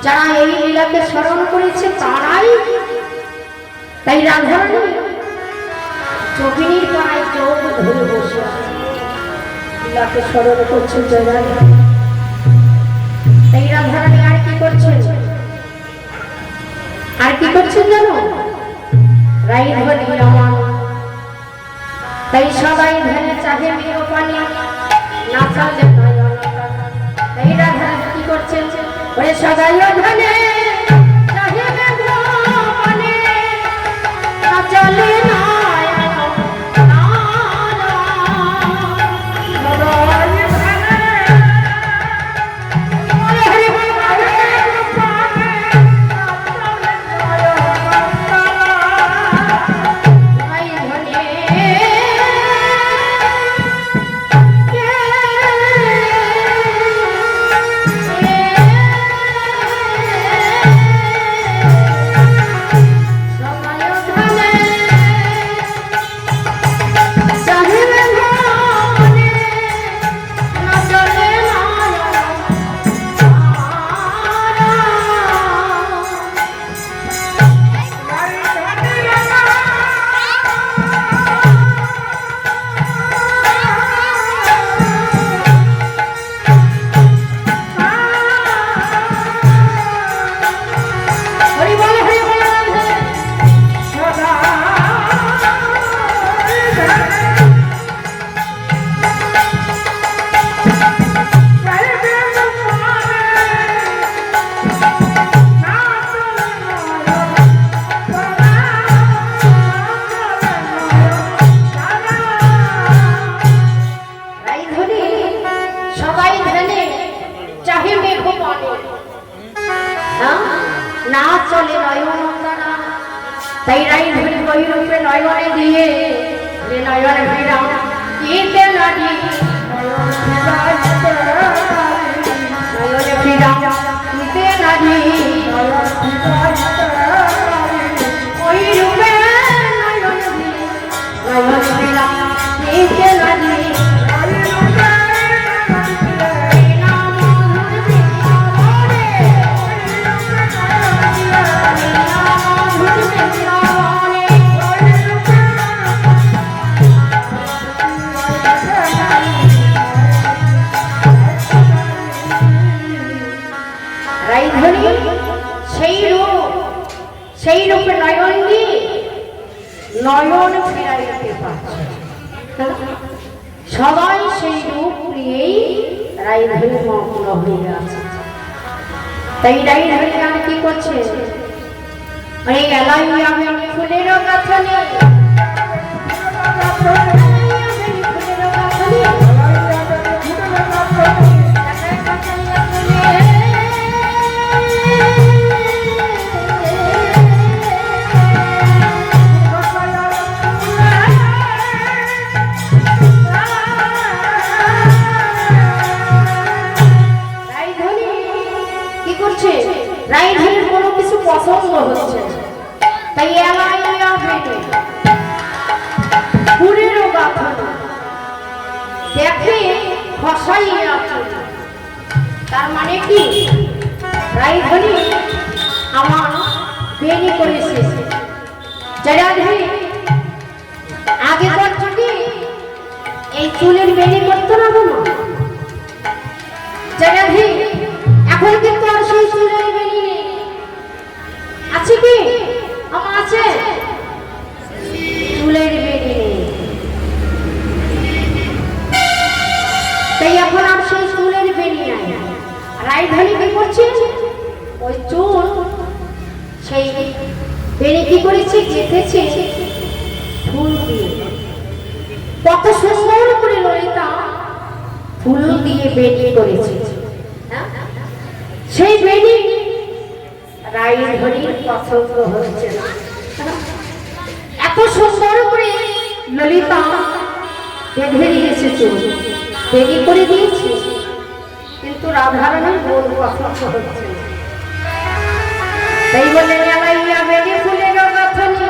যারা এই লীলাকে স্মরণ করেছে তারাই। তাই রাধারানী যোগিনীর পাড়ায় চোখ ধরে বসে আছে, লীলাকে স্মরণ করছে জয়রানী। তাই রাধারানী আর কি করছেন, আর কি করছেন জানো? রাইধরি রমন। তাই সবাই ধ্যানে চাহে মেঘপানি, না চালে নয়ন। তাই রাধারানী কি করছেন, ওরে সবাই ধ্যানে চাহে মেঘপানি, না চলে না চলে নয়ন। তাই রাইধরি ওই রূপে নয়নে দিয়ে নয়ন ফেরা কেটে নাড়ি, নয়নে ফেরা কেটে নাড়ি, ওই রূপে নয়ন দিয়ে নয়ন ফেরা কেটে নাড়ি। সেই রূপে নয়ন দিয়ে নয়ন ফেরাইতে পারছে, সবাই সেই রূপ নিয়েই রাইধরি মগ্ন হয়ে আছে। তাই রাইধরি গান কি করছে, আরে এলাই আমি ফুলের গাছালি, রাইধরির কোনো কিছু পছন্দ হচ্ছে, তাই ফুলেরও গাথা দেখে খসাই আছে। তার মানে কি, রাইধরি আমার বেনি করেছে। জয়রাধরি আগে করছো কি এই চুলের বেনি করতো না কোনো, জয়রাধরি এখন কিন্তু আর সেই চুলের বেনি নেই, আছে কি? আমার আছে চুলের বেনি নেই, তাই এখন আর সেই চুলের বেনি নাই। রাইধরি কি করছে, ওই চুল সেই বেনি কি করেছে, গেঁথেছে ফুল দিয়ে। কত সুন্দর করে ললিতা ফুল দিয়ে বেনি করেছে, সেই বেনি রাইধরির পছন্দ হচ্ছে না। এত সুন্দর করে ললিতা বেঁধে দিয়েছে, চুল বেনি করে দিয়েছে, কিন্তু রাধারানীর বোন পছন্দ হচ্ছে না। তাই বলে এলাইয়া বেনি ফুলের গাথনি,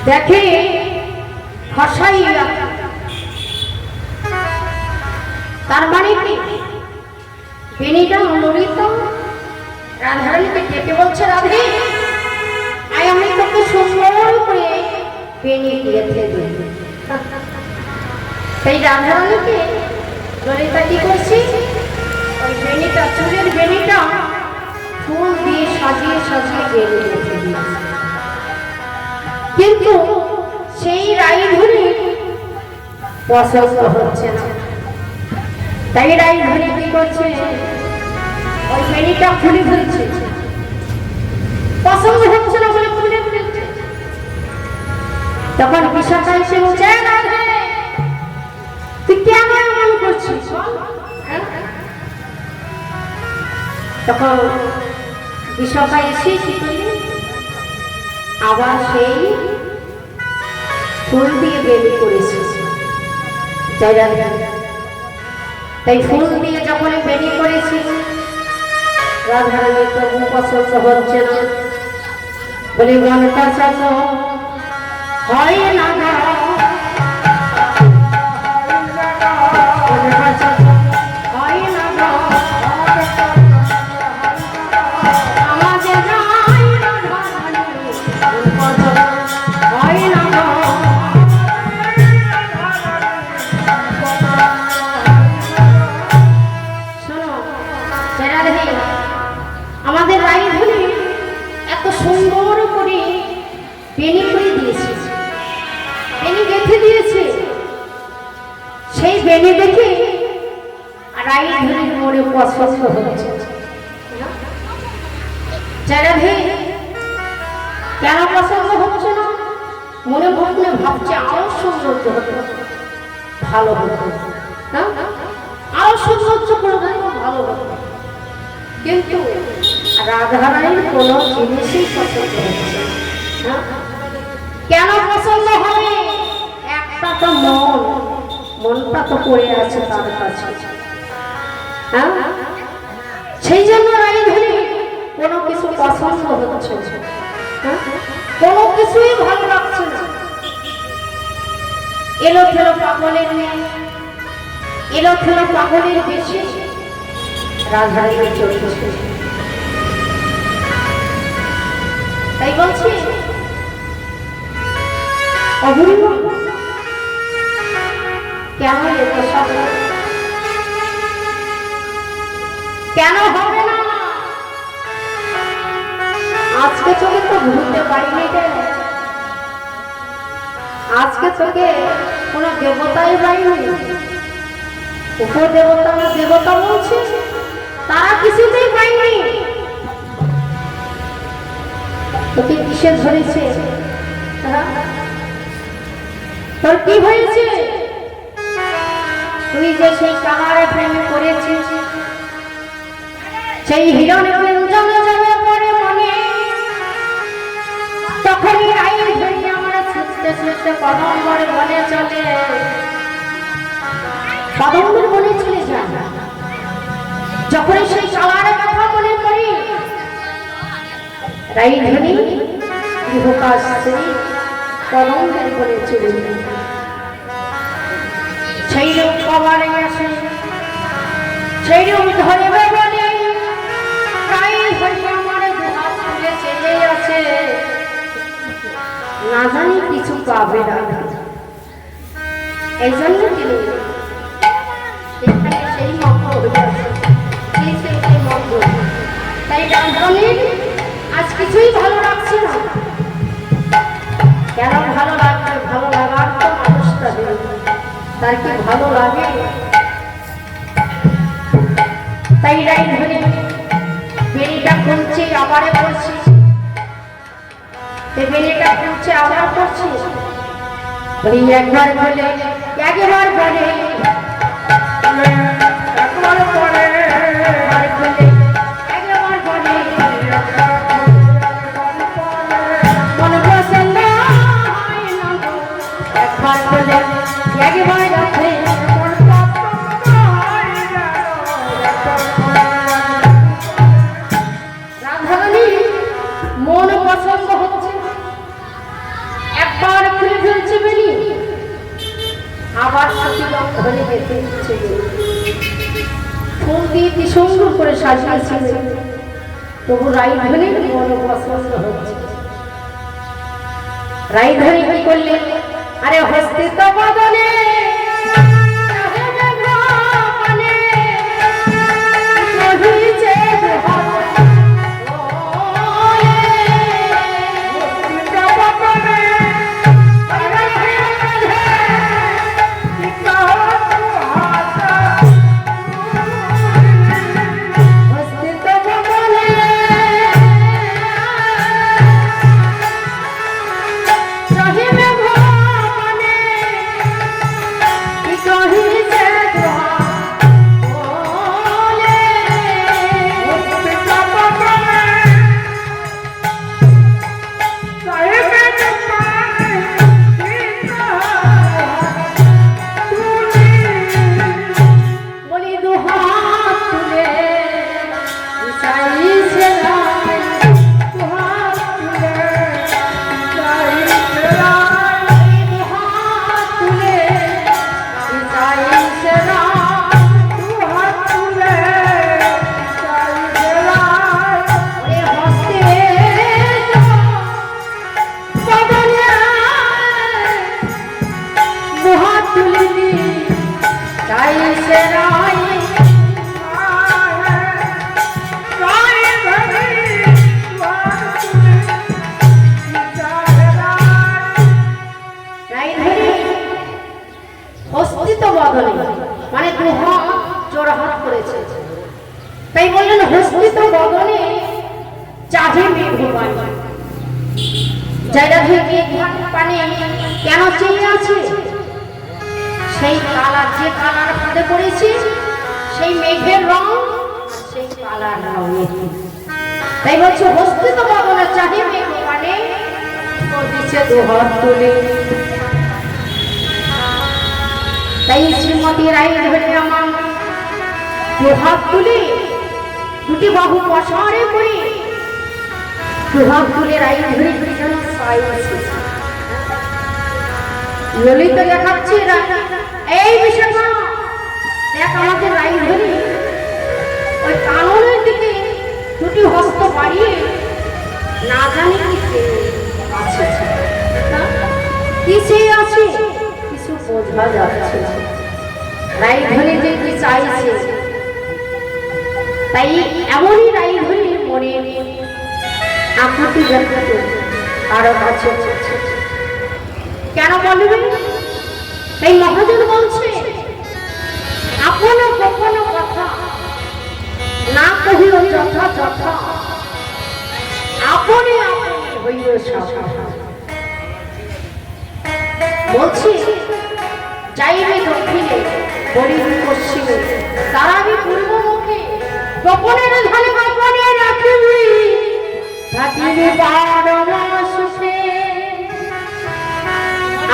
দেখে হসাই, তার মানে কি বেনিটা ললিতা রাধারানীকে ডেকে বলছে, রাধে আয় আমি তোকে সুন্দর করে বেনি গেঁথে দিই। সেই রাধারানীকে ললিতা কি করছি, ওই বেনিটা, চুলের বেনিটা ফুল দিয়ে সাজিয়ে সাজিয়ে বেনি গেঁথে দিয়েছে। কিন্তু সেই রাইধুনি পছন্দ হচ্ছে না, তাই রাইধুনি কি করছে, ওই বেনিটা খুলে ফেলছে, পছন্দ হচ্ছে না বলে খুলে ফেলছে। তখন বিশাখা এসে বলছে, তুই কেন এমন করছিস? তখন বিশাখা এসে আবার সেই ফুল দিয়ে বেনি করেছে। তাই ফুল দিয়ে যখন বেনি করেছি, রাধারানীর তবু পছন্দ হচ্ছে না বলে গানটা চাচা হয় না, আমাদের রাইধুনি এত সুন্দর করে বেনি করে দিয়েছে, বেনি গেঁথে দিয়েছে। সেই বেনি দেখে রাইধুনির মনে পছন্দ হচ্ছে। রাধে কেন পছন্দ হচ্ছে না? মনে মনে ভাবছে আরো সৌন্দর্য হতো, ভালো হতো, আরো সৌন্দর্য করে ভালো হতো। কিন্তু রাধারানীর কোনো জিনিসই পছন্দ হচ্ছে না। কেন পছন্দ হবে? একটা তো মনটা তো পড়ে আছে তার কাছে, সেই জন্য রাইধুনি কোনো কিছু পছন্দ হচ্ছে, কোনো কিছুই ভালো লাগছে না। এলো থেলো পাগলের মেয়ে, এলো থেলো পাগলের বেশি রাধারানী চলছে। তাই বলছি অপূর্ব কেন এত সব, কেন হবে না? আজকে চোখে তো ঘুরতে পারিনি, আজকে চোখে কোনো দেবতাই পাইনি। উপদেবতা না দেবতা বলছে, তারা কিছুতেই পাইনি। তোকে কিসে ধরেছে? তোর কি হয়েছে? তুই যে সেই কাহারে প্রেমে করেছিস, সেই হিরণে জমে জমে পড়ে মনে, তখনই রাইধুনি আমরা ছুটতে ছুটতে কদম্বর বনে চলে, কদম্বর বনে চলে যায়। যখন সেই কালারে কথা মনে করি, রাইধুনি গৃহকাজ ছেড়ে কদম্বের বনে চলে যায়। সেই রূপ কবারে আসে, সেই রূপ ধরবে বলে রাইধুনি আমার দুহাত তুলে চেয়ে আছে, না জানি কিছু পাবে না। এই জন্য তিনি সেই মন্ত্র হয়ে আছে, সেই মন্ত্র। তাই রাধারানীর আজ কিছুই ভালো লাগছে না। কেন ভালো লাগবে? ভালো লাগার তো মানুষটা দেবে, তার কি ভালো লাগে? তাই রাইধুনি বেনিটা খুলছে, আবারে পড়ছে, বেনিটা খুলছে, আবার পড়ছে। একবার বলে, একবার বলে, একবার পড়ে, একবার বলে, একবার বলে, মন পছন্দ হয় না, একবার বলে, একবার রাখে, রাধারানী মন পছন্দ হচ্ছে, একবার ফুল দিয়ে কি সুন্দর করে সাজিয়েছে, তবু রাইধনির মন পছন্দ হচ্ছে। রাইধনি কি করলেন, আরে হস্তিত বদনে মানে দুহাত জোড়হাত করেছে, তাই বললেন হস্তিত বদনে চাহে মেঘবান। যারা থেকে পানে কেন চেয়ে আছে, সেই কালার যে কালার ফাঁদে পড়েছে, সেই মেঘের রং সেই কালার রঙের। তাই বলছে হস্তিত বদনে চাহে মেঘবানে, দিচ্ছে দুহাত তুলে। তাই শ্রীমতী রায় ধরে আমার দুহাত তুলে, দুটি বাহু পশারে করে দুহাত তুলে রায় ধরে যেন ললিত দেখাচ্ছে এই বিষয়টা দেখ আমাদের রায় ধরে ওই কাননের দিকে দুটি হস্ত বাড়িয়ে না জানি কি আছে, কিসে আছে কিছু বোঝা যাচ্ছে না। রাইধনি যে কি চাইছে, তাই এমনই রাইধনি মনে আকুতি ব্যক্ত কারো কাছে। কেন বলবেন, তাই মহাজন বলছে আপন গোপন কথা না কহিল যথা যথা, আপনি আপনি হইল সাথা। বলছি যাইবে দক্ষিণে বলিবি পশ্চিমে, তারাবি পূর্বমুখে, গোপনের ধানে গোপনে রাখিবি, থাকিবে পরম সুখে।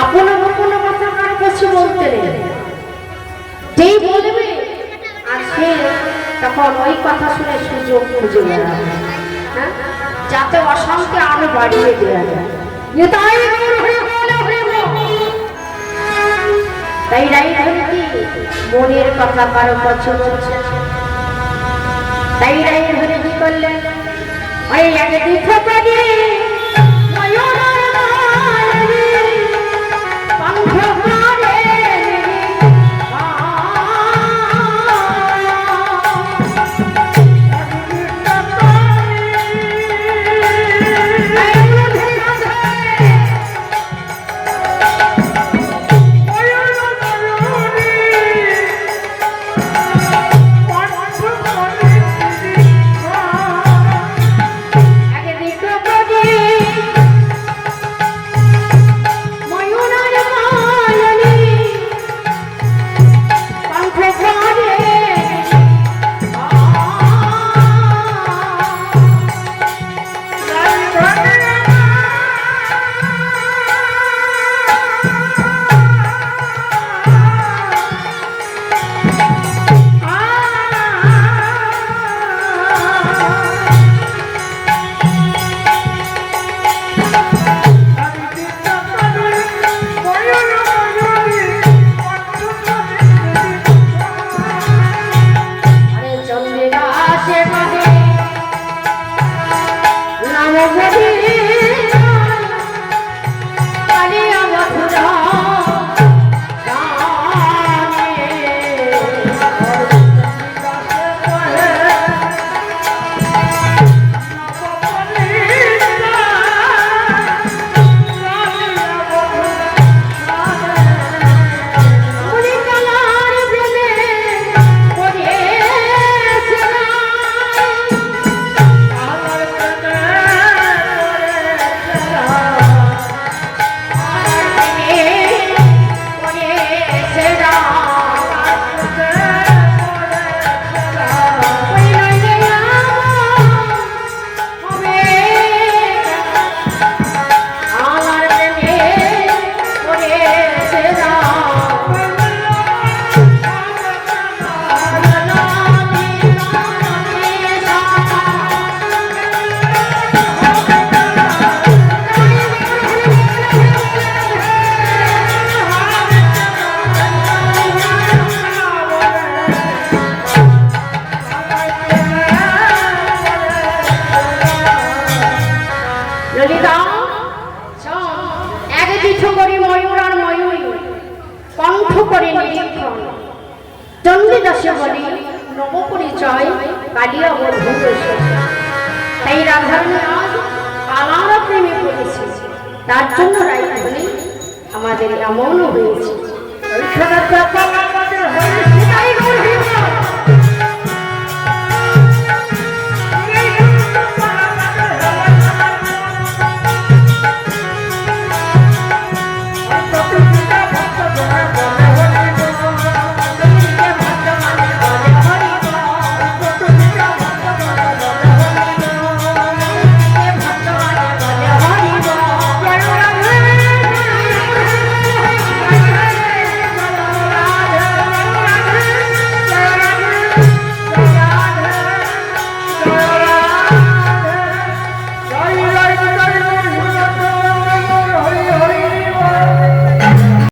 আপন গোপন কথা কারো কাছে বলতে নেই, যেই বলবে আর সে তখন ওই কথা শুনে সুযোগ খুঁজে বেড়াবে, যাতে অশান্তি আরো বাড়িয়ে দেওয়া যায়। তাই রাইধনি মনের কথা কারো পছন্দ, তাই রাইধনি কি করলেন, ওই আগে দিতে পারি আগে দিতে পারি ললিতা এক কিছু করে ময়ূর আর ময়ূরী কণ্ঠ করে নিরীক্ষণ চণ্ডীদাসে বলে নবপরিচয় কালিয়া বন্ধু তাই রাধারানী আজ কালারা প্রেমে পড়েছে তার জন্য রাই আমাদের এমনও হয়েছে।